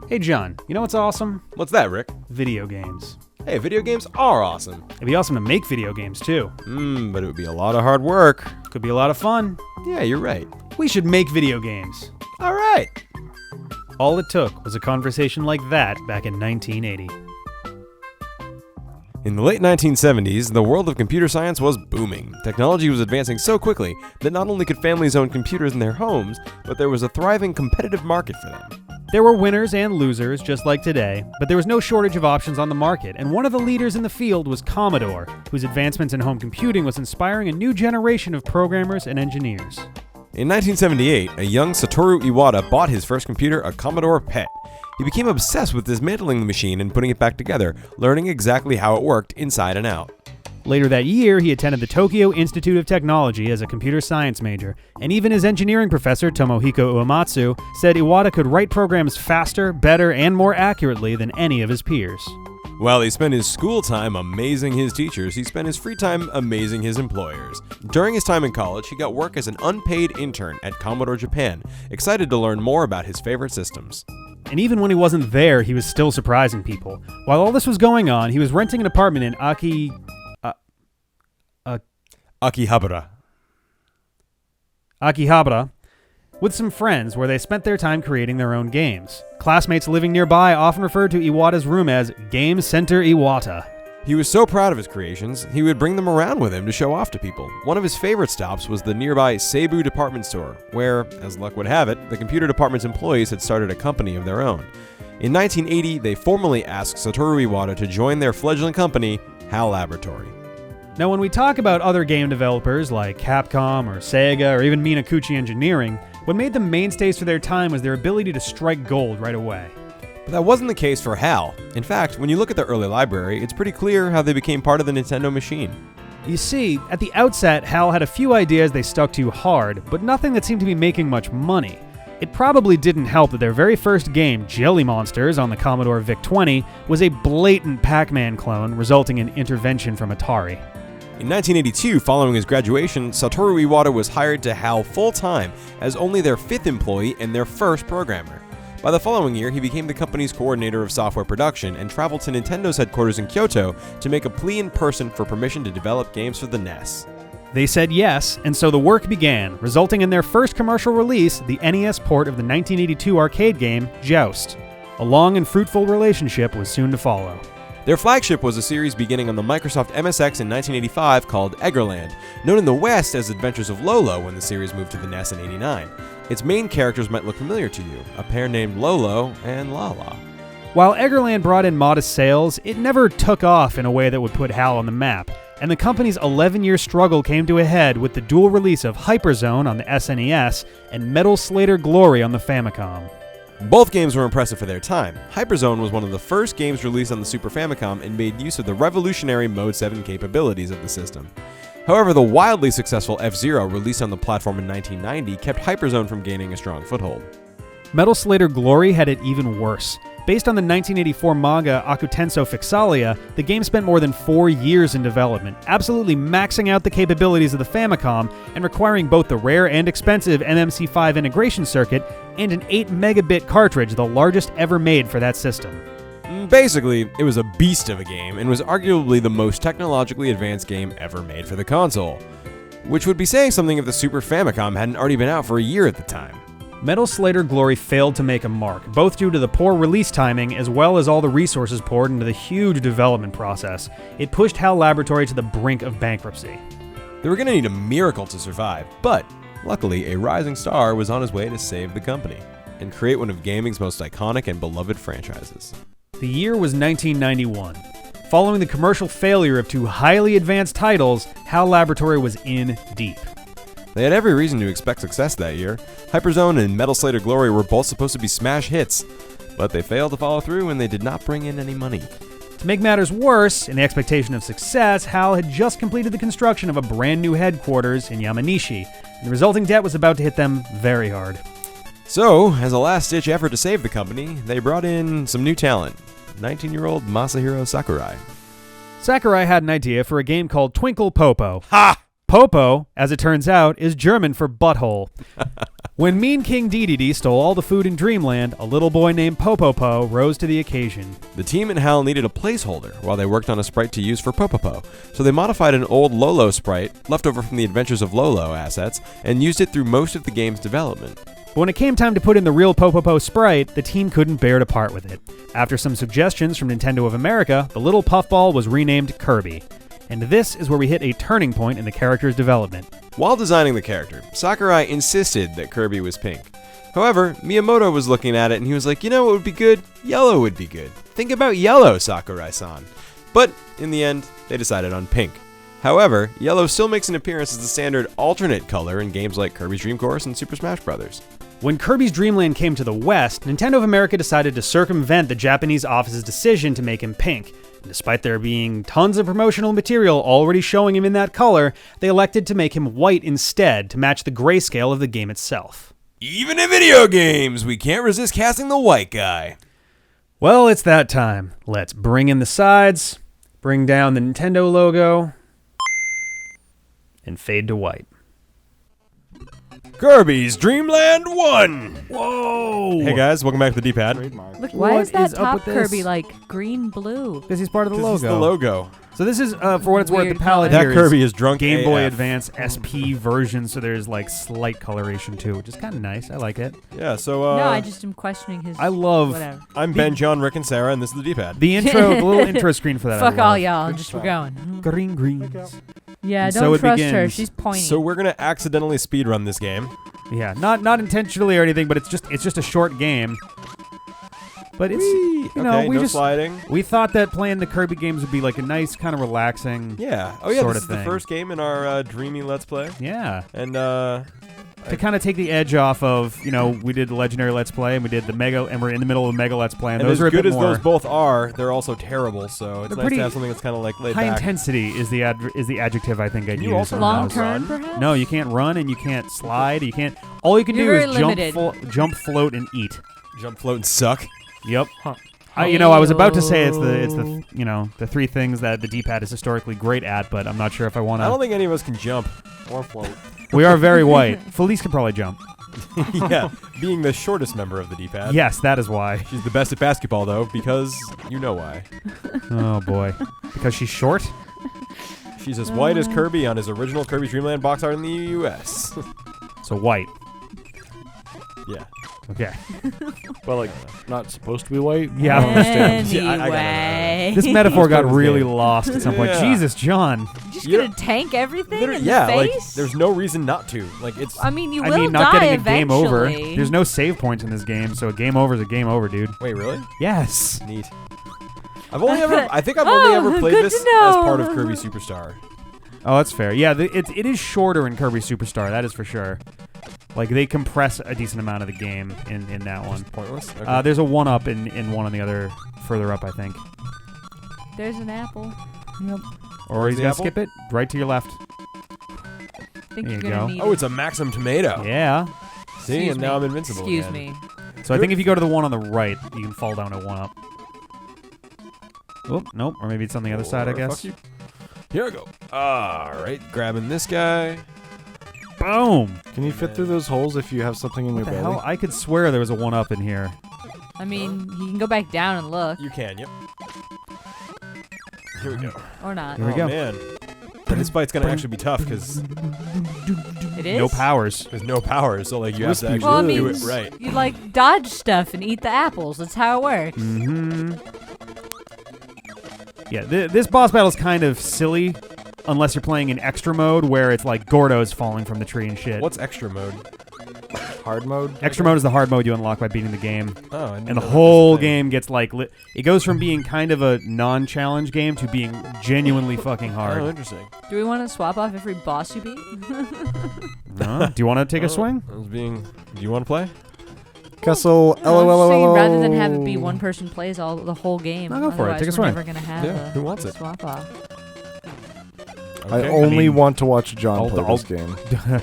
Hey John, you know what's awesome? What's that, Rick? Video games. Hey, video games are awesome. It'd be awesome to make video games too. But it would be a lot of hard work. Could be a lot of fun. Yeah, you're right. We should make video games. All right. All it took was a conversation like that back in 1980. In the late 1970s, the world of computer science was booming. Technology was advancing so quickly that not only could families own computers in their homes, but there was a thriving competitive market for them. There were winners and losers, just like today, but there was no shortage of options on the market, and one of the leaders in the field was Commodore, whose advancements in home computing was inspiring a new generation of programmers and engineers. In 1978, a young Satoru Iwata bought his first computer, a Commodore PET. He became obsessed with dismantling the machine and putting it back together, learning exactly how it worked inside and out. Later that year, he attended the Tokyo Institute of Technology as a computer science major, and even his engineering professor, Tomohiko Uematsu, said Iwata could write programs faster, better, and more accurately than any of his peers. While he spent his school time amazing his teachers, he spent his free time amazing his employers. During his time in college, he got work as an unpaid intern at Commodore Japan, excited to learn more about his favorite systems. And even when he wasn't there, he was still surprising people. While all this was going on, he was renting an apartment in Akihabara with some friends where they spent their time creating their own games. Classmates living nearby often referred to Iwata's room as Game Center Iwata. He was so proud of his creations, he would bring them around with him to show off to people. One of his favorite stops was the nearby Seibu department store, where, as luck would have it, the computer department's employees had started a company of their own. In 1980, they formally asked Satoru Iwata to join their fledgling company, HAL Laboratory. Now, when we talk about other game developers like Capcom or Sega or even Minakuchi Engineering, what made them mainstays for their time was their ability to strike gold right away. But that wasn't the case for HAL. In fact, when you look at their early library, it's pretty clear how they became part of the Nintendo machine. You see, at the outset, HAL had a few ideas they stuck to hard, but nothing that seemed to be making much money. It probably didn't help that their very first game, Jelly Monsters, on the Commodore VIC-20, was a blatant Pac-Man clone, resulting in intervention from Atari. In 1982, following his graduation, Satoru Iwata was hired to HAL full-time as only their fifth employee and their first programmer. By the following year, he became the company's coordinator of software production and traveled to Nintendo's headquarters in Kyoto to make a plea in person for permission to develop games for the NES. They said yes, and so the work began, resulting in their first commercial release, the NES port of the 1982 arcade game, Joust. A long and fruitful relationship was soon to follow. Their flagship was a series beginning on the Microsoft MSX in 1985 called Eggerland, known in the West as Adventures of Lolo when the series moved to the NES in '89. Its main characters might look familiar to you, a pair named Lolo and Lala. While Eggerland brought in modest sales, it never took off in a way that would put HAL on the map, and the company's 11-year struggle came to a head with the dual release of Hyperzone on the SNES and Metal Slater Glory on the Famicom. Both games were impressive for their time. Hyperzone was one of the first games released on the Super Famicom and made use of the revolutionary Mode 7 capabilities of the system. However, the wildly successful F-Zero, released on the platform in 1990, kept Hyperzone from gaining a strong foothold. Metal Slater Glory had it even worse. Based on the 1984 manga Akutenso Fixalia, the game spent more than 4 years in development, absolutely maxing out the capabilities of the Famicom and requiring both the rare and expensive MMC5 integration circuit and an 8 megabit cartridge, the largest ever made for that system. Basically, it was a beast of a game and was arguably the most technologically advanced game ever made for the console, which would be saying something if the Super Famicom hadn't already been out for a year at the time. Metal Slater Glory failed to make a mark, both due to the poor release timing as well as all the resources poured into the huge development process. It pushed HAL Laboratory to the brink of bankruptcy. They were going to need a miracle to survive, but luckily a rising star was on his way to save the company and create one of gaming's most iconic and beloved franchises. The year was 1991. Following the commercial failure of two highly advanced titles, HAL Laboratory was in deep. They had every reason to expect success that year. Hyperzone and Metal Slater Glory were both supposed to be smash hits, but they failed to follow through and they did not bring in any money. To make matters worse, in the expectation of success, HAL had just completed the construction of a brand new headquarters in Yamanishi, and the resulting debt was about to hit them very hard. So, as a last-ditch effort to save the company, they brought in some new talent, 19-year-old Masahiro Sakurai. Sakurai had an idea for a game called Twinkle Popo. Ha! Popo, as it turns out, is German for butthole. When Mean King Dedede stole all the food in Dreamland, a little boy named Popopo rose to the occasion. The team at HAL needed a placeholder while they worked on a sprite to use for Popopo, so they modified an old Lololo sprite, left over from the Adventures of Lolo assets, and used it through most of the game's development. But when it came time to put in the real Popopo sprite, the team couldn't bear to part with it. After some suggestions from Nintendo of America, the little puffball was renamed Kirby. And this is where we hit a turning point in the character's development. While designing the character, Sakurai insisted that Kirby was pink. However, Miyamoto was looking at it and he was like, you know what would be good? Yellow would be good. Think about yellow, Sakurai-san. But in the end, they decided on pink. However, yellow still makes an appearance as the standard alternate color in games like Kirby's Dream Course and Super Smash Bros. When Kirby's Dream Land came to the West, Nintendo of America decided to circumvent the Japanese office's decision to make him pink. And despite there being tons of promotional material already showing him in that color, they elected to make him white instead to match the grayscale of the game itself. Even in video games, we can't resist casting the white guy. Well, it's that time. Let's bring in the sides, bring down the Nintendo logo, and fade to white. Kirby's Dreamland 1! Whoa! Hey guys, welcome back to the D-pad. Look, why What is that is up top with this? Kirby like green-blue? Because he's part of the This is logo. the logo. So this is, for what it's worth, Weird the palette That here Kirby is drunk Game Boy AF. Advance SP version, so there's like slight coloration too, which is kind of nice. I like it. Yeah, so No, I just am questioning his. I love whatever. I'm Ben, John, Rick, and Sarah, and this is the D-pad. the intro, the little intro screen for that. Fuck I all love. y'all, just we're going. Green greens. Yeah, And don't so it trust her. begins. She's pointing. So we're gonna accidentally speedrun this game. Yeah, not intentionally or anything, but it's just a short game. But it's Whee! you know Okay, we no just sliding. we thought that playing the Kirby games would be like a nice kind of relaxing. Yeah. Oh yeah, sort this of is the thing. first game in our Dreamy Let's Play. Yeah. And To kind of take the edge off of, you know, we did the Legendary Let's Play and we did the Mega, and we're in the middle of the Mega Let's Play, and those as are a good bit as more those both are, they're also terrible. So it's They're nice pretty to have something that's kind of like laid high back. intensity is the adjective I think I'd You use. also on long those. turn, run? perhaps. No, you can't run and you can't slide. You can't. All you can You're do is very limited. jump, float, and eat. Jump, float, and suck. Yep. I was about to say it's the you know the three things that the D-pad is historically great at, but I'm not sure if I want I don't to. think any of us can jump or float. We are very white. Felice can probably jump. Yeah, being the shortest member of the D-pad. Yes, that is why. She's the best at basketball, though, because you know why. Oh boy, because she's short. She's as white as Kirby on his original Kirby's Dream Land box art in the U.S. So white. Yeah. Okay. Well, like, not supposed to be white? Yeah. I don't understand. Yeah, I got it. Anyway. This metaphor got Let's go to this really game. lost at some point. Yeah. Jesus, John. Just You gonna tank everything in yeah, the like, face? there's no reason not to. Like, it's... I mean, you will I mean, not die getting a game over. eventually. There's no save points in this game, so a game over is a game over, dude. Wait, really? Yes. Neat. I think I've only ever played good this to know. as part of Kirby Superstar. Oh, that's fair. Yeah, it is shorter in Kirby Superstar. That is for sure. Like they compress a decent amount of the game in that one. Pointless? Okay. There's a 1-up in one on the other further up, I think. There's an apple. Yep. Or Where's he's the gonna apple? skip it right to your left. Think There you're you gonna go. need Oh, it. it's a Maxim Tomato. Yeah. See, Excuse and now me. I'm invincible Excuse again. me. So I think if you go to the one on the right, you can fall down a 1-up. Oh, nope. Or maybe it's on the other side, I Or guess. fuck you. Here I go. Alright, grabbing this guy. Boom. Can you fit through those holes if you have something in What your the belly? hell? I could swear there was a 1-up in here. I mean, you can go back down and look, You can, yep. Here we go. or not. Here we Oh, go. man. But this fight's gonna actually be tough because It is? No powers. there's no power, so like you have to Wispy actually Well, I Good. mean, do it right. you like dodge stuff and eat the apples. That's how it works. Mm-hmm. Yeah, this boss battle is kind of silly unless you're playing in extra mode where it's like Gordo's falling from the tree and shit. What's extra mode? Hard mode? Extra mode is the hard mode you unlock by beating the game. Oh, I didn't And the know that was whole a thing. game gets like... it goes from being kind of a non-challenge game to being genuinely fucking hard. Oh, interesting. Do we want to swap off every boss you beat? No? Do you want to take a Oh, swing? I was being. Do you want to play? Kessel, No, I'm just saying, LOL. rather than have it be one person plays the whole game. No, go for it. Otherwise Take a we're swing. never gonna have Yeah, who wants it? swap off. I Okay. only mean, want to watch John I'll- play I'll- this game.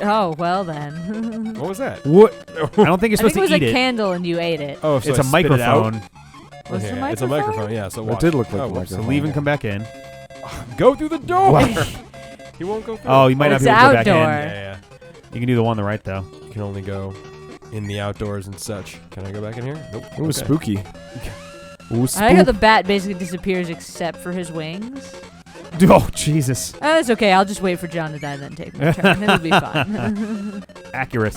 Oh well then. What was that? What? I don't think you're I think supposed it was to a eat it. candle and you ate it. Oh, so It's I a spit it out? microphone. Was it Okay, a it's a microphone, yeah. So watch. did look like oh, a whoops. So microphone. leave and come back in. Go through the door. Wow. He won't go through. Oh, you might not It's be able to go back outdoor. in. Yeah. You can do the one on the right, though. You can only go. in the outdoors and such. Can I go back in here? Nope. It was Okay. spooky. Ooh, I like how the bat basically disappears except for his wings. Oh, Jesus. It's okay. I'll just wait for John to die, then take my turn. It'll be fine. Accurate.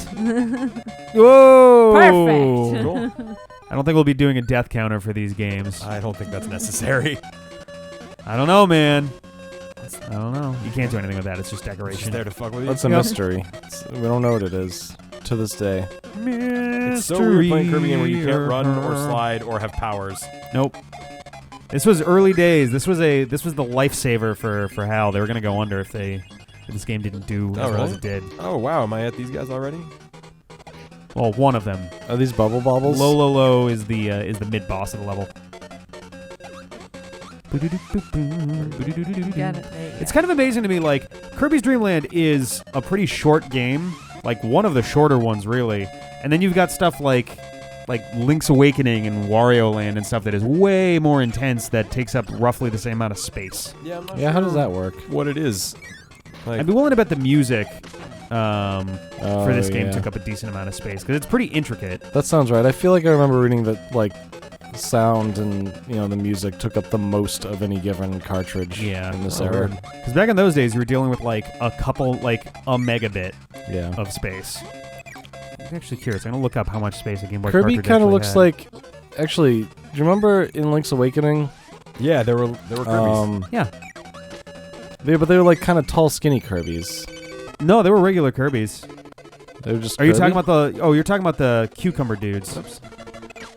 Whoa! Perfect. Cool. I don't think we'll be doing a death counter for these games. I don't think that's necessary. I don't know, man. I don't know. You can't do anything with that. It's just It's decoration. just there to fuck with you. That's a mystery. We don't know what it is to this day. It's so weird playing Kirby game where you can't run or slide or have powers. Nope. This was early days. This was the lifesaver for HAL. They were gonna go under if this game didn't do as well as it did. Oh wow, am I at these guys already? Well, one of them. Are these bubble bobbles? Lololo is the mid boss of the level. Got it. It's kind of amazing to me. Like Kirby's Dream Land is a pretty short game, like one of the shorter ones, really. And then you've got stuff like Link's Awakening and Wario Land and stuff that is way more intense that takes up roughly the same amount of space. Yeah, I'm not Yeah, how does that work? What it is? Like, I'd be willing to bet the music for this game yeah. took up a decent amount of space because it's pretty intricate. That sounds right. I feel like I remember reading that like sound and the music took up the most of any given cartridge in this era. Because back in those days, you were dealing with like a megabit Yeah. of space. I'm actually curious. I'm gonna look up how much space a Game Boy Kirby cartridge kind of actually looks had. like. Actually, do you remember in Link's Awakening? yeah, there were Kirby's. Yeah. They were like kind of tall, skinny Kirby's. No, they were regular Kirby's. They were just. Are you Kirby? talking about the? Oh, you're talking about the cucumber dudes. Oops.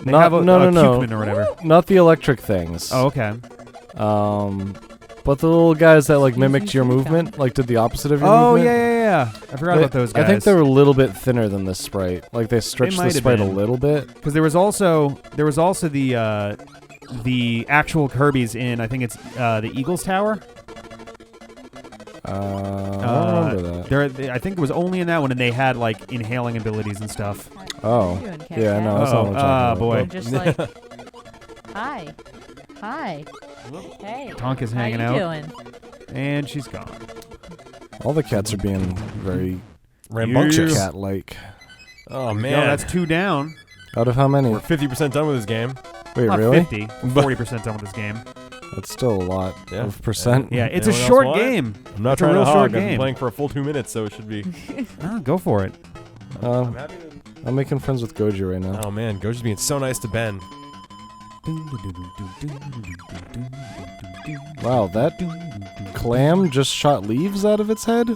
They Not- have a no, Cukeman or whatever. Not the electric things. Oh, okay. But the little guys that like mimicked your movement, like did the opposite of your Oh movement. yeah. I forgot about those guys. I think they were a little bit thinner than this sprite. Like they stretched might the have sprite a been. little bit. because there was also the actual Kirby's in I think it's the Eagles Tower. I don't remember that. I think it was only in that one, and they had like inhaling abilities and stuff. Oh, What are you doing, Cat yeah, Cat? no, that's not what I'm talking about. boy. I'm just like, hi. Hey. Tonka's How hanging you out. doing? And she's gone. All the cats are being very Rambunctious. cat-like. Oh man, No, that's 2 down. Out of how many? we're 50% done with this game. Wait, Not really? 50. 40% done with this game. That's still a lot Yeah. of percent. Yeah, it's a Anyone else short want it? game. I'm not It's a trying real to short hog. I've game. been playing for a full 2 minutes, so it should be. Go for it. I'm happy to. I'm making friends with Goji right now. Oh man, Goji's being so nice to Ben. Wow, that clam just shot leaves out of its head?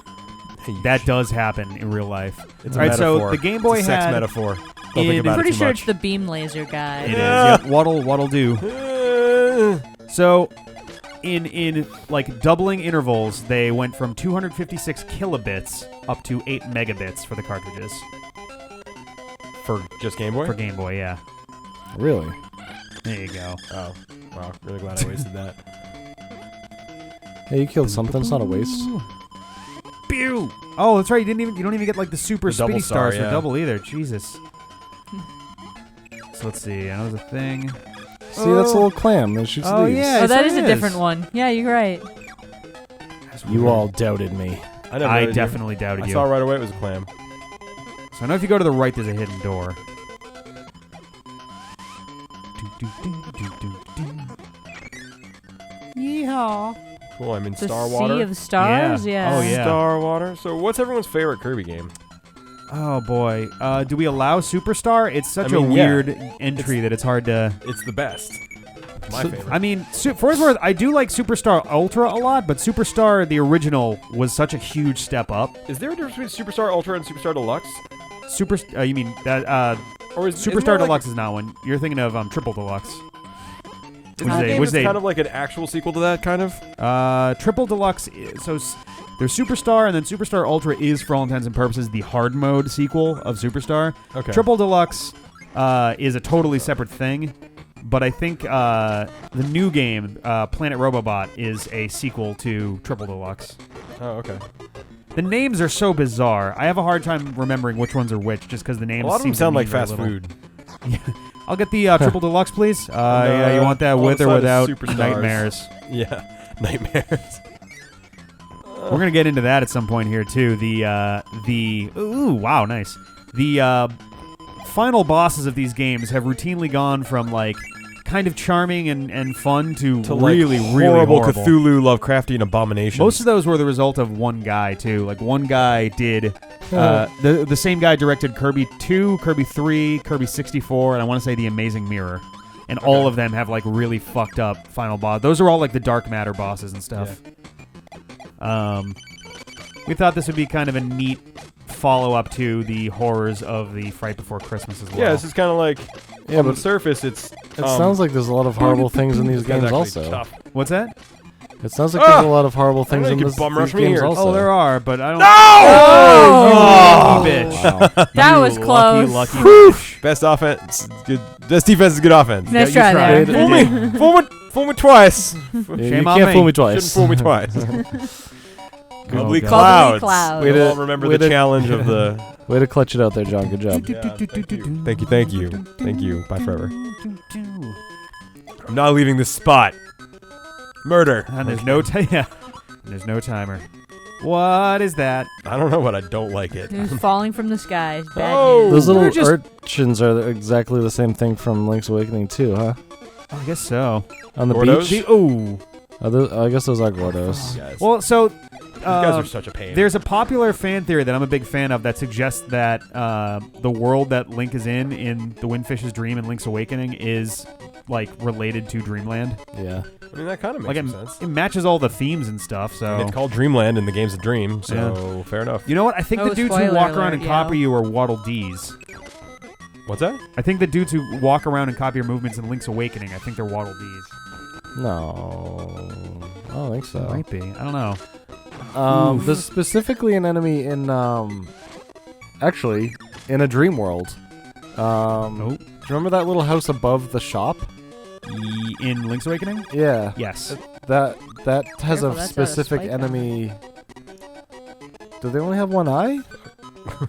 That does happen in real life. It's All a right, so metaphor. the Game Boy it's a sex had metaphor. Don't in- think about I'm pretty it too sure much. it's the beam laser guy. It is. Yep. What'll do. So, in like doubling intervals, they went from 256 kilobits up to 8 megabits for the cartridges For just Game Boy? for Game Boy. Yeah, Really? there you go. Oh, wow. Really glad I wasted that. Hey, you killed something. It's not a waste. Pew! Oh, that's right. You don't even get like the super The double spinny star, stars for yeah. double either. Jesus. So let's see. I know there's a thing. See, that's a little clam that shoots Oh, leaves. yeah. Oh, that so is it a is. different one. Yeah, you're right. You all doubted me. I never I noted you. definitely doubted I you. saw right away it was a clam. So I know if you go to the right, there's a hidden door. Yeehaw. Cool, I'm in The Star Sea Water. of Stars? Yeah. Yeah. Oh, yeah. Star Water. So what's everyone's favorite Kirby game? Oh boy, do we allow Superstar? It's such I mean, a yeah. weird entry that it's hard to. It's the best. My So- favorite. I mean, for what it's worth, I do like Superstar Ultra a lot, but Superstar the original was such a huge step up. Is there a difference between Superstar Ultra and Superstar Deluxe? You mean that? Or is isn't Superstar there like Deluxe is not one. You're thinking of Triple Deluxe. Isn't Which that they- game which that's they- kind of like an actual sequel to that, kind of? Triple Deluxe. There's Superstar, and then Superstar Ultra is, for all intents and purposes, the hard mode sequel of Superstar. Okay. Triple Deluxe is a totally separate thing, but I think the new game, Planet Robobot, is a sequel to Triple Deluxe. Oh, okay. The names are so bizarre. I have a hard time remembering which ones are which, just because the names A lot of seem them sound to like mean very fast little. food. I'll get the Triple Deluxe, please. Yeah, you want that on with the or side without is Superstars. Nightmares? Yeah, Nightmares. We're gonna get into that at some point here too. Ooh, wow, nice. The final bosses of these games have routinely gone from like kind of charming and fun to really, like, really horrible horrible. Cthulhu Lovecraftian abominations. Most of those were the result of one guy too. Like one guy did the same guy directed Kirby 2, Kirby 3, Kirby 64, and I want to say The Amazing Mirror. And all of them have like really fucked up final boss. Those are all like the dark matter bosses and stuff. Yeah. We thought this would be kind of a neat follow-up to the horrors of the Fright Before Christmas as well. Yeah, this is kind of like on the surface. It sounds like there's a lot of horrible things in these games also. Tough. What's that? It sounds like there's a lot of horrible things in these games also. Oh, there are, but I don't. No! Oh, bitch! Wow. That was close. Lucky bitch. Best offense, good. Best defense is good offense. Nice Yeah, try you there. tried. Fool me twice. You Shame on can't me. fool me Shouldn't twice. fool me twice. Bubbly God. clouds. Clouds. We all remember the challenge of the. Way to clutch it out there, John. Good job. Thank you. Bye forever. I'm not leaving this spot. Murder. And there's no there's no timer. What is that? I don't know, but I don't like it. Who's falling from the skies? Bad Oh! news. Those little just- urchins are exactly the same thing from Link's Awakening too, huh? I guess so. On the Gordos? beach? Oh. I guess those are Gordos. Guys. Well, so you guys are such a pain. there's a popular fan theory that I'm a big fan of that suggests that the world that Link is in the Windfish's Dream and Link's Awakening is like related to Dreamland. Yeah. I mean, that kind of Like makes sense. it matches all the themes and stuff. So And it's called Dreamland, and the game's a dream, so fair enough. you know what? I think Oh, the dudes who spoiler walk around alert, and yo. copy you are Waddle Dees. What's that? I think the dudes who walk around and copy your movements in Link's Awakening, I think they're Waddle Dees. No. I don't think so. Might be. I don't know. There's specifically an enemy in actually in a dream world. Nope. Do you remember that little house above the shop? In Link's Awakening? Yeah. Yes. That has Careful, a that's a specific spike enemy. Do they only have one eye?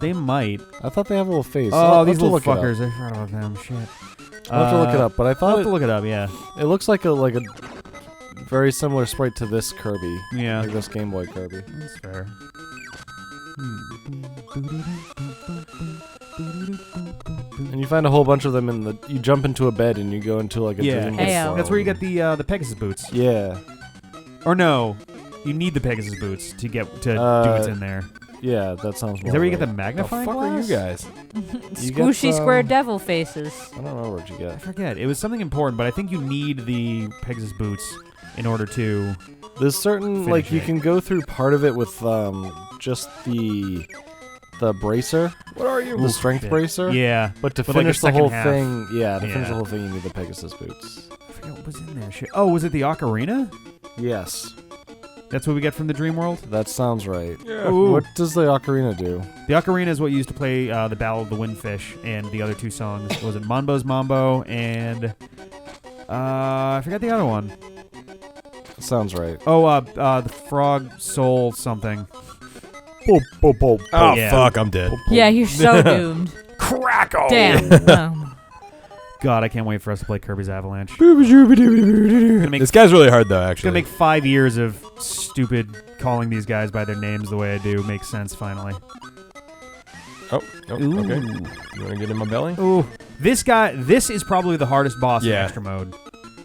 They might. I thought they have a little face. Oh, I'll these have to little look it up. fuckers. I forgot about them. Shit. I'll have to look it up, but I I'll thought have to look it up, yeah. it looks like a very similar sprite to this Kirby. Yeah. Like this Game Boy Kirby. That's fair. And you find a whole bunch of them you jump into a bed and you go into like a Yeah, dream Heyo. world. that's where you get the Pegasus boots. Yeah. Or no, you need the Pegasus boots to get to do what's in there. Yeah, that sounds more Is that where you get right. the The magnifying fuck are glass? you guys? You get Squishy square some- devil faces. I don't know what you I get. forget. It was something important, but I think you need the Pegasus boots in order to. There's certain Finish you it. can go through part of it with just the bracer, What are you? the strength shit. bracer. Yeah. But to But, like, finish the the whole second half. thing, to Yeah. finish the whole thing, you need the Pegasus boots. I forget what was in there. Shit. Oh, was it the Ocarina? Yes, That's what we get from the Dream World? that sounds right. Yeah. Ooh. What does the ocarina do? The Ocarina is what you used to play the Battle of the Windfish and the other two songs. Was it Mambo's Mambo and I forgot the other one. Sounds right. Oh, the Frog Soul something. Oh, Yeah. fuck, I'm dead. Yeah, you're so doomed. Crackle! Damn. God, I can't wait for us to play Kirby's Avalanche. Gonna make, This guy's really hard, though, it's actually. gonna make 5 years of stupid calling these guys by their names the way I do make sense finally. Oh, okay. You want to get in my belly? Ooh, this is probably the hardest boss in Yeah. Extra Mode.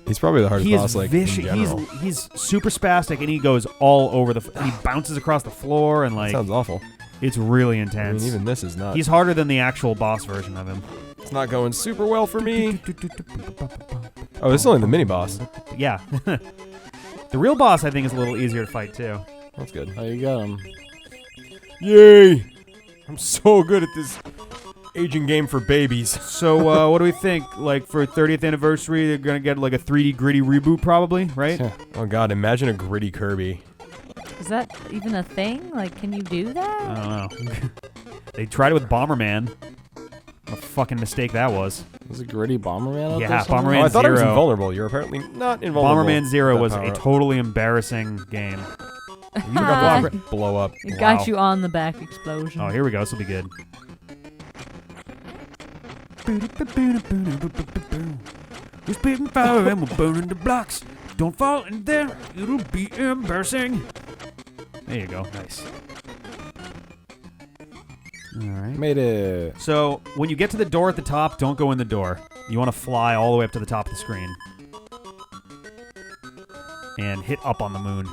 He's probably the hardest He boss, is like, in vicious. general. He's super spastic and he goes all over and he bounces across the floor and like Sounds awful. it's really I intense. mean, even this is not. He's harder than the actual boss version of him. It's not going super well for me. Oh, this is only the mini boss. Yeah. The real boss, I think, is a little easier to fight, too. That's good. Oh, you got him. Yay! I'm so good at this aging game for babies. So, what do we think? Like, for 30th anniversary, they're going to get, like, a 3D gritty reboot, probably, right? Yeah. Oh god, imagine a gritty Kirby. Is that even a thing? Like, can you do I that? don't know. They tried it with Bomberman. What a fucking mistake that was. Was it Gritty Bomberman out Yeah, there somewhere? Bomberman I thought it was Zero. invulnerable. You're apparently not invulnerable. Bomberman Zero That was power a up. totally embarrassing game. You forgot to blow up. It Wow. got you on the back explosion. Oh, here we go. This will be good. We're spitting fire and we're burning the blocks. Don't fall in there. It'll be embarrassing. There you go. Nice. All right. Made it. So when you get to the door at the top, don't go in the door. You want to fly all the way up to the top of the screen. And hit up on the moon.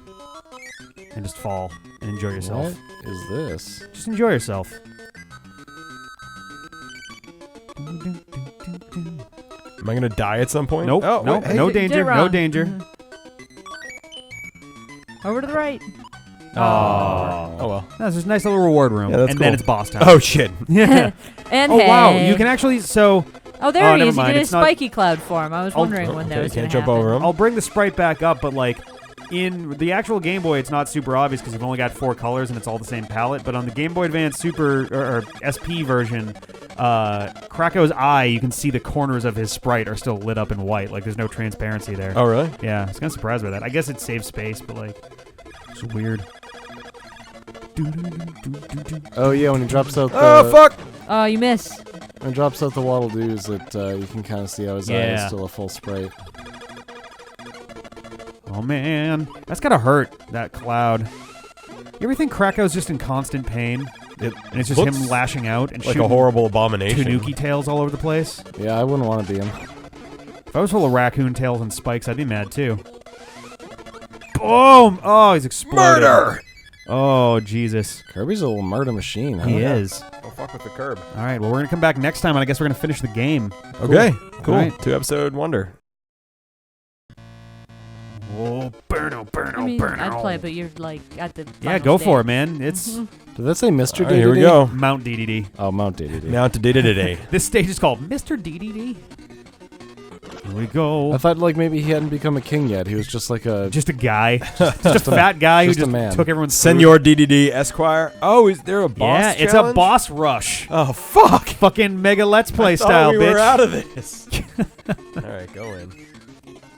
And just fall and enjoy yourself. What is this? Just enjoy yourself. Am I gonna die at some point? Nope. Oh, nope. wait, No You did danger. it No wrong. danger. Over to the right. Oh. Oh well. That's just a nice little reward room. Yeah, that's and then cool. it's boss time. Oh shit. Yeah. And Oh, hey. wow. You can actually... So... Oh, there he never is. He mind. did a It's not- spiky cloud form. I was wondering when that okay, was going can't to jump happen. over him. I'll bring the sprite back up, but like... In the actual Game Boy, it's not super obvious because you've only got 4 colors and it's all the same palette. But on the Game Boy Advance Super or SP version, Krako's eye, you can see the corners of his sprite are still lit up in white. Like there's no transparency there. Oh really? Yeah, I was kind of surprised by that. I guess it saves space, but like, it's weird. Oh yeah, when he drops out the Oh fuck! Oh, you miss. when he drops out the waddle doos, that you can kind of see how his eye is Yeah. still a full sprite. Oh man, that's gotta hurt. That cloud. You ever think Krako's just in constant pain? It And it's just looks him lashing out and like shooting a horrible abomination. tanuki tails all over the place? Yeah, I wouldn't want to be him. If I was full of raccoon tails and spikes, I'd be mad too. Boom! Oh, he's exploded. Murder! Oh, Jesus. Kirby's a little murder machine. Huh? He is. Oh fuck with the curb. All right, well, we're going to come back next time, and I guess we're going to finish the game. Okay, cool. All right. 2-episode wonder. Oh, burno, burno, I mean, burno. I'd play, but you're like at the. Yeah, final go for it, stage. man. It's Did that say Mr. All right, here we Dedede? go. Mount DDD. Oh, Mount Dedede. Now to Dedede. This stage is called Mr. DDD. Here we go. I thought like maybe he hadn't become a king yet. He was just like a. Just a guy. just a fat guy who just a just man. took everyone's food. Senor DDD Esquire. Oh, is there a boss Yeah, it's a challenge? boss rush. Oh fuck! Fucking Mega Let's Play I thought style, we bitch. were out of this. All right, go in.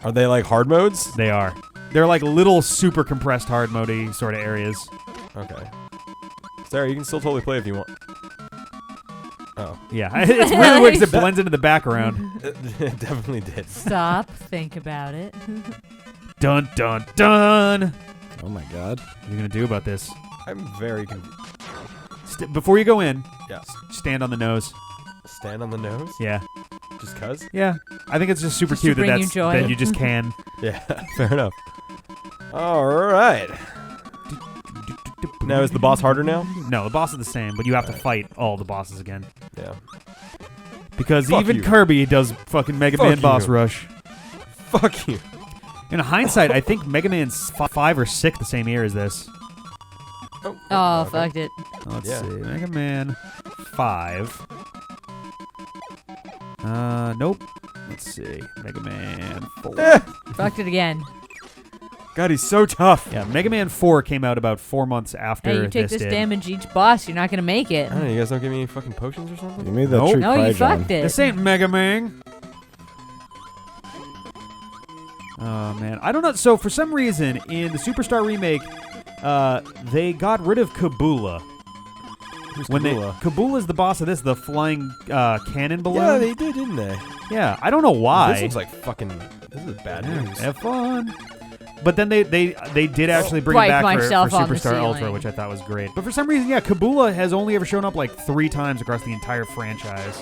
Are they like hard modes? They are. They're like little super compressed hard mode sort of areas. Okay. Sarah, you can still totally play if you want. Oh. Yeah, it's really weird because it blends into the background. It definitely did. Stop. Think about it. Dun, dun, dun. Oh my God. What are you going to do about this? I'm very confused. Before you go in, Yeah. stand on the nose. Stand on the nose? Yeah. Just cuz? Yeah. I think it's just super Just to cute that bring you that's joy. that you just can. Yeah, fair enough. All right. Now, is the boss harder now? No, the boss is the same, but you have to fight all the bosses again. Yeah. Because Fuck even you. Kirby does fucking Mega Fuck Man Boss you. Rush. Fuck you. In hindsight, I think Mega Man's 5 or 6 the same year as this. Oh, okay. fucked it. Let's Yeah. see. Mega Man 5. Nope. Let's see. Mega Man 4. Eh. Fucked it again. God, he's so tough. Yeah, Mega Man 4 came out about 4 months after Hey, you take this did. damage each boss, you're not gonna make it. I don't know, you guys don't give me any fucking potions or You something? made that Nope. true No, cry, you John. fucked it. This ain't Mega Man. Oh, man. I don't know. So, for some reason, in the Superstar remake, they got rid of Kabula. Who's When Kabula? Kabula is the boss of this, the flying cannon balloon. Yeah, they did, didn't they? Yeah, I don't know why. This looks like fucking... This is bad Yeah, news. have fun. But then they did actually bring it Wipe back for myself on the Superstar Ultra, ceiling. which I thought was great. But for some reason, yeah, Kabula has only ever shown up like 3 times across the entire franchise.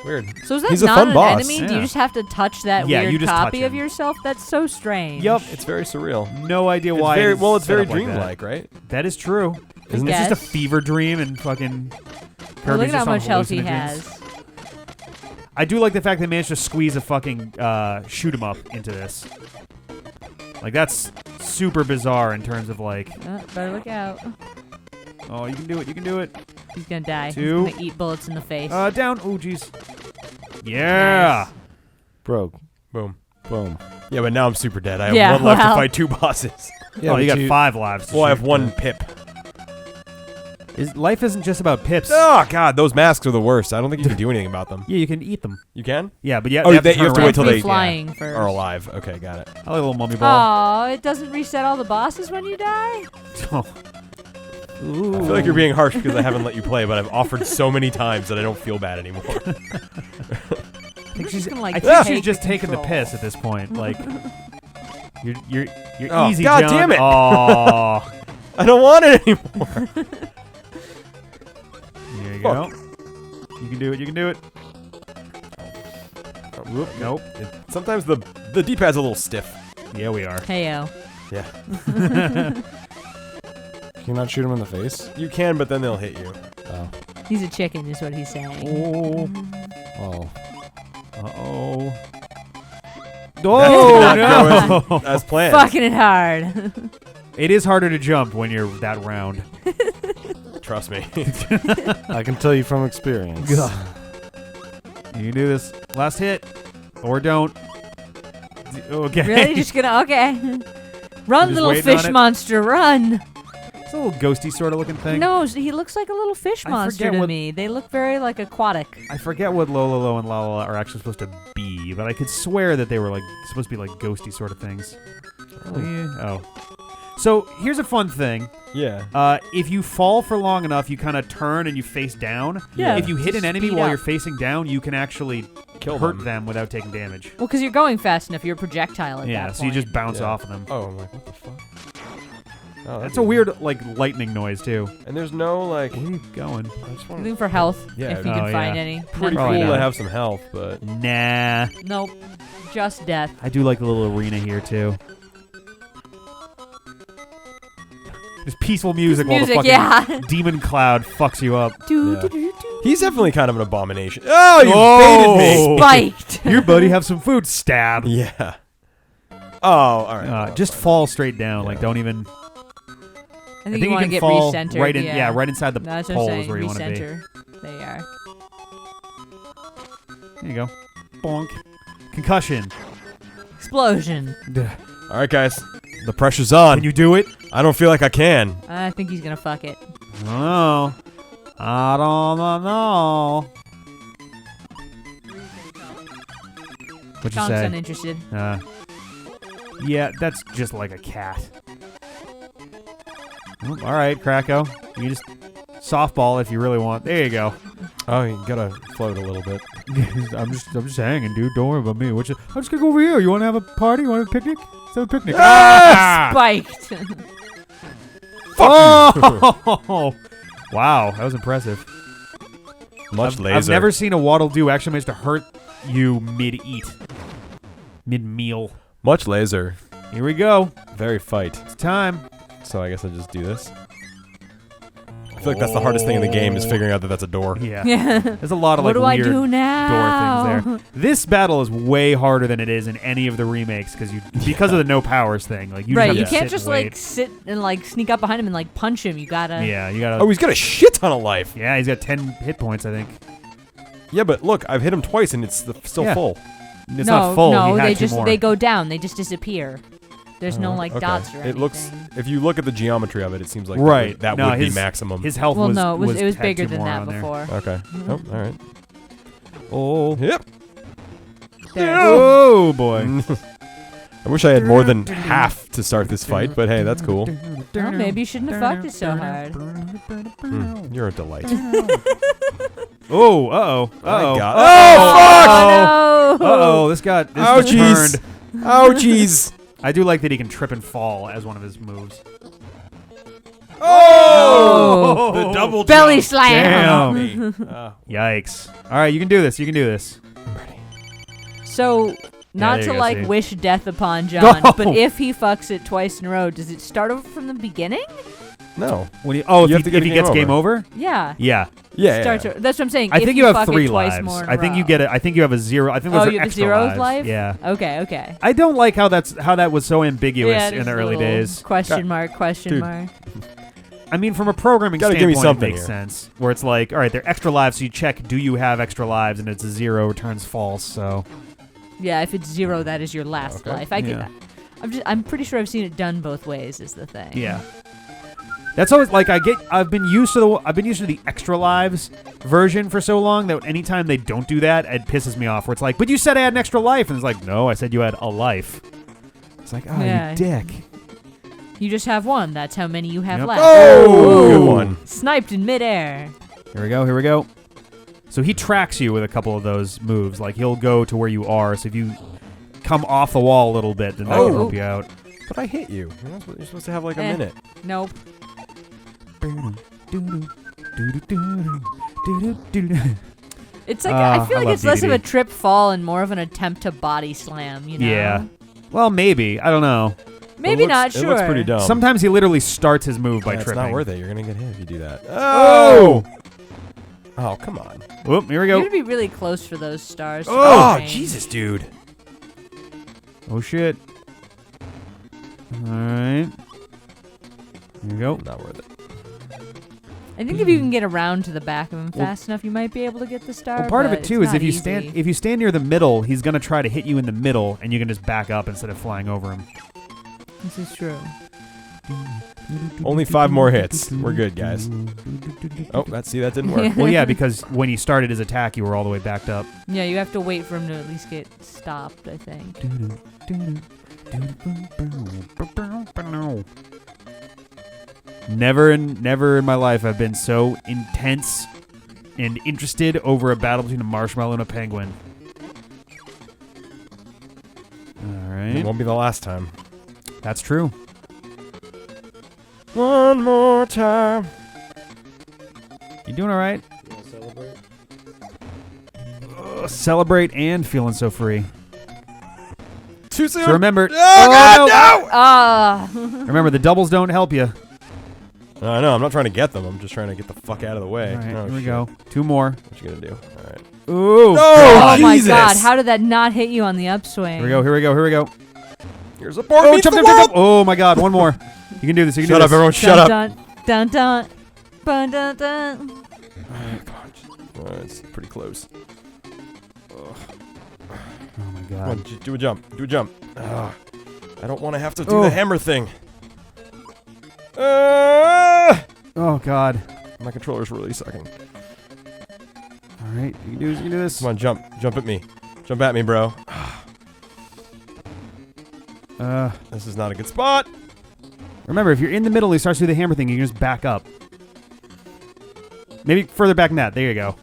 Weird. So is that He's a not fun an boss. enemy? Do Yeah. you just have to touch that Yeah, you weird just touch copy of him. yourself? That's so strange. Yup. It's very surreal. No idea It's why. very, it's well, it's set very up like that. dreamlike, right? That is true. Isn't It's it? just a fever dream and fucking. Well, Kirby's look at how just on much health he hallucinogens. has. I do like the fact they managed to squeeze a fucking shoot 'em up into this. Like that's super bizarre in terms of like, Better look out. oh, you can do it, you can do it. He's gonna die. 2. He's gonna eat bullets in the face. Down. Oh, jeez. Yeah. Nice. Broke. Boom. Boom. Yeah, but now I'm super dead. I have Yeah, one left to well. fight 2 bosses. Oh, you but got 5 lives. to Well, I have shoot. 1 pip. Life isn't just about pips. Oh, God, those masks are the worst. I don't think you can do anything about them. Yeah, you can eat them. You can? Yeah, but yeah, Oh, you have to, you have to turn wait till around. they- flying first. Are alive. Okay, got it. I like a little mummy ball. Oh, it doesn't reset all the bosses when you die? Oh. Ooh. I feel like you're being harsh because I haven't let you play, but I've offered so many times that I don't feel bad anymore. I think she's, gonna, like, I think she's take just the taking the control. piss at this point. Like, you're Oh, easy, God John. damn it. Aw. I don't want it anymore. There you go. You can do it. You can do it. Oh, whoop, Nope. Sometimes the D-pad's a little stiff. Yeah, we are. Heyo. Yeah. Can you not shoot him in the face? You can, but then they'll hit you. Oh. He's a chicken, is what he's saying. Oh. Oh. Uh-oh. That's Oh, not no. As planned. Fucking it hard. It is harder to jump when you're that round. Trust me. I can tell you from experience. You can do this. Last hit. Or don't. Okay. Really? Just gonna... Okay. Run, Just little waiting on fish it? monster, run! It's a little ghosty sort of looking thing. No, he looks like a little fish I monster forget to what- me. They look very, like, aquatic. I forget what Lololo and Lololo are actually supposed to be, but I could swear that they were like supposed to be like ghosty sort of things. Oh. So here's a fun thing. Yeah. If you fall for long enough, you kind of turn and you face down. Yeah. If you hit an enemy Speed while up. you're facing down, you can actually Kill hurt them. them without taking damage. Well, because you're going fast enough. You're a projectile at Yeah, that so you point. just bounce Yeah. off of them. Oh, I'm like, what the fuck? Oh, That's a weird like lightning noise too. And there's no like. Where are you going? I just want Looking for health, Yeah, if you oh, can find yeah. any. pretty Probably cool not. to have some health, but Nah. Nope. Just death. I do like the little arena here too. Just peaceful music while the Music, fucking yeah. demon cloud fucks you up. Yeah. He's definitely kind of an abomination. Oh, you baited me. Spiked. Here, buddy, have some food. Stab. Yeah. Oh, all right. Well, Just fine. fall straight down. Like, Yeah. don't even. I think you want to can get fall recentered. right in. yeah. Right inside the That's what I'm poles saying. where you want to be. Recenter. There you are. There you go. Bonk. Concussion. Explosion. All right, guys. The pressure's on. Can you do it? I don't feel like I can. I think he's gonna fuck it. Oh. I don't know. What'd you John's say? uninterested. Yeah, that's just like a cat. Oh, all right, Kracko. You just softball if you really want. There you go. Oh, you gotta float a little bit. I'm just hanging, dude. Don't worry about me. I'm just gonna go over here. You want to have a party? You want to have a picnic? Let's have a picnic. Spiked. Oh! Wow, that was impressive. Much laser. I've never seen a Waddle Doo actually manage to hurt you mid-eat. Mid-meal. Much laser. Here we go. Very fight. It's time. So I guess I just do this. I feel like that's the hardest thing in the game is figuring out that that's a door. Yeah. Yeah. There's a lot of What like do I weird do now? door things there. This battle is way harder than it is in any of the remakes because of the no powers thing. Like you Right, just you have to can't sit just and wait. like sit and like sneak up behind him and like punch him. You gotta. Yeah, you gotta. Oh, he's got a shit ton of life. Yeah, he's got 10 hit points, I think. Yeah, but look, I've hit him twice and it's still Yeah. full. It's not full. No, he had they two just more. they go down. They just disappear. There's no like Okay. dots or anything. It looks, if you look at the geometry of it, it seems like Right. that No, would be his- maximum. His health Well, was no, it was had bigger two than more that on there. before. Okay. Oh, all right. Oh. Yep. There. Oh boy. I wish I had more than half to start this fight, but hey, that's cool. Well, maybe you shouldn't have fucked it so hard. You're a delight. Oh, uh-oh. Uh-oh. God. Oh, no. Uh-oh, this got this Ouchies. turned. Ouchies. I do like that he can trip and fall as one of his moves. Oh. The double Belly jump. slam. Damn. Yikes. All right, you can do this. You can do this. So, not there to you go, like see. wish death upon John, Go. but if he fucks it twice in a row, does it start over from the beginning? No. When You have if to he, get if he a gets game game over? Yeah. Yeah. Yeah. Starts o- That's what I'm saying. I if think you have fuck 3 it twice lives. more in I a think you row. get it. I think you have a 0. I think there's Oh, an you have a extra 0 life. life? Yeah. Okay, okay. I don't like how that was so ambiguous Yeah, in there's the a early little days. Question mark, question Dude. mark. I mean, from a programming Gotta give me standpoint, it something makes here. sense. Where it's like, all right, they're extra lives, so you check, do you have extra lives? And it's a 0, returns false. So Yeah, if it's 0, that is your last Okay. life. I get Yeah. that. I'm pretty sure I've seen it done both ways. Is the thing. yeah, that's always like I've been used to the extra lives version for so long that anytime they don't do that, it pisses me off. Where it's like, but you said I had an extra life, and it's like, no, I said you had a life. It's like, oh, Yeah. you dick. You just have 1. That's how many you have Yep. left. Oh, good one. Sniped in midair. Here we go. Here we go. So he tracks you with a couple of those moves. Like he'll go to where you are. So if you come off the wall a little bit, then that Oh. can help you out. But I hit you. You're supposed to have like a Eh. minute. Nope. It's like I feel like love it's less of Dedede. a trip fall and more of an attempt to body slam. You know? Yeah. Well, maybe. I don't know. Maybe not. It Sure. looks pretty dumb. Sometimes he literally starts his move by It's tripping. not worth it. You're gonna get hit if you do that. Oh! Oh, come on. Whoop, here we You're go. gonna be really close for those stars. to Oh, range. Jesus, dude. Oh, shit. All right. Here you go. Not worth it. I think if you can get around to the back of him fast enough, you might be able to get the star. Well, part of but it too it's is not if you easy. stand near the middle, he's gonna try to hit you in the middle, and you can just back up instead of flying over him. This is true. Only 5 more hits. We're good, guys. Oh, that didn't work. Well, yeah, because when he started his attack, you were all the way backed up. Yeah, you have to wait for him to at least get stopped, I think. Never in my life I've been so intense and interested over a battle between a marshmallow and a penguin. All It right, won't be the last time. that's true. One more time. You doing all right? Celebrate and feeling so free. Too soon. So remember, Oh, God, Ah. remember the doubles don't help you. no! I know. I'm not trying to get them. I'm just trying to get the fuck out of the way. All right, Oh, here we shit. go. 2 more. What you gonna do? All right. Ooh. Oh my Jesus. God! How did that not hit you on the upswing? Here we go. Here we go. Here we go. Here's a board. Oh, meets jump, the jump, jump, world. jump. Oh my God! One more. You can do this. You can Shut do up, this. everyone. Shut up. Dun dun dun dun dun dun. It's pretty close. Oh my Come God. on, do a jump. Do a jump. I don't want to have to do Oh. the hammer thing. Oh God. My controller's really sucking. All right. You can do this. You can do this. Come on, jump. Jump at me. Jump at me, bro. This is not a good spot. Remember, if you're in the middle, he starts to do the hammer thing. You can just back up. Maybe further back than that. There you go.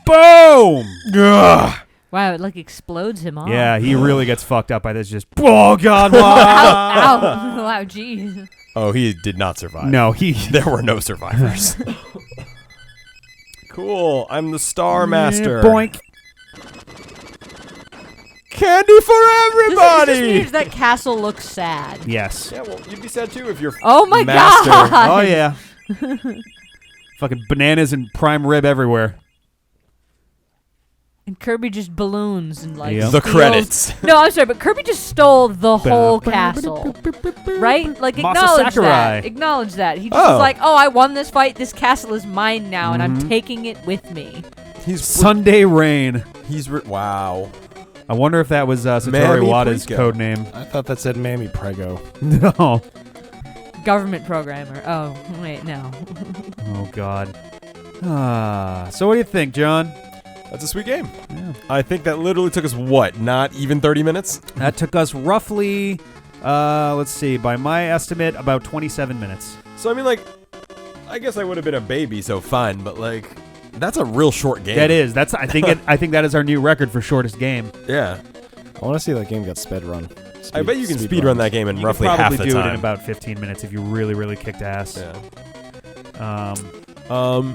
Boom! Ugh. Wow! It like explodes him off. Yeah, he really gets fucked up by this. Just oh God! Ow! Wow. Ow! Wow! Jeez. Oh, he did not survive. No, he. There were no survivors. Cool. I'm the Star Master. Boink. Candy for It everybody. just means that castle looks sad. Yes. Yeah, well, you'd be sad too if you're. Oh my Master. God! Oh yeah. Fucking bananas and prime rib everywhere. And Kirby just balloons and like Yep. The steals- credits. No, I'm sorry, but Kirby just stole the whole castle, right? Like Masahiro acknowledge Sakurai. that. Acknowledge that. He just Oh. was like, "Oh, I won this fight. This castle is mine now, and I'm Mhm. taking it with me." He's Sunday Rain. wow. I wonder if that was Satoru Mammy Iwata's Prego. code name. I thought that said Mammy Prego. No. Government programmer. Oh, wait, no. Oh God. So what do you think, John? That's a sweet game. Yeah. I think that literally took us what? Not even 30 minutes? That took us roughly, let's see, by my estimate, about 27 minutes. So I mean, like, I guess I would have been a baby, so fine. But like, that's a real short game. That is. That's. I think. I think that is our new record for shortest game. Yeah. I want to see that game get sped run. I bet you can speed run that game in You roughly could half probably the do time. it in about 15 minutes if you really, really kicked ass. Yeah. Um.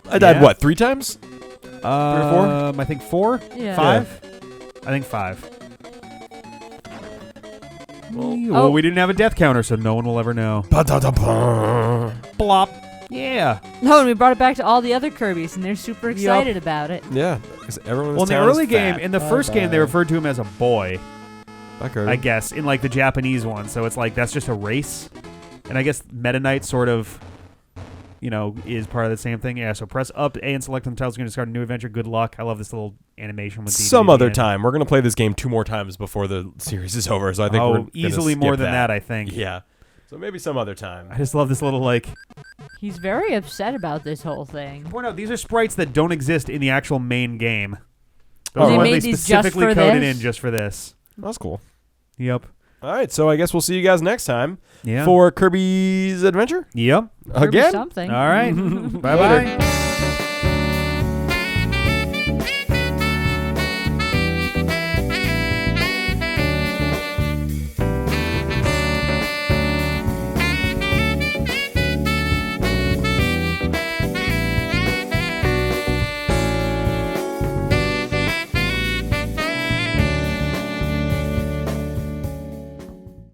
I died Yeah. what? 3 times? 3 or 4? I think 4. Yeah. 5. I think 5. Well, Oh. we didn't have a death counter, so no one will ever know. Blop. Yeah. No, and we brought it back to all the other Kirbys, and they're super excited about it. Yeah. 'Cause everyone Well, in the town is early game, fat. in the first game, they referred to him as a boy. Bye, Kirby. I guess, in like the Japanese one. So it's like that's just a race. And I guess Meta Knight sort of, is part of the same thing. Yeah, so press up A and select on the titles. You're going to start a new adventure. Good luck. I love this little animation with Some Dedede other in it. time. We're going to play this game 2 more times before the series is over, so I think we're gonna easily more skip than that, I think. Yeah. So maybe some other time. I just love this little, like... He's very upset about this whole thing. Point out, these are sprites that don't exist in the actual main game. Oh, Those are they ones made these just specifically for coded this? in just for this. That's cool. Yep. All right, so I guess we'll see you guys next time Yeah. for Kirby's Adventure. Yep. Kirby Again? something. All right. Bye-bye.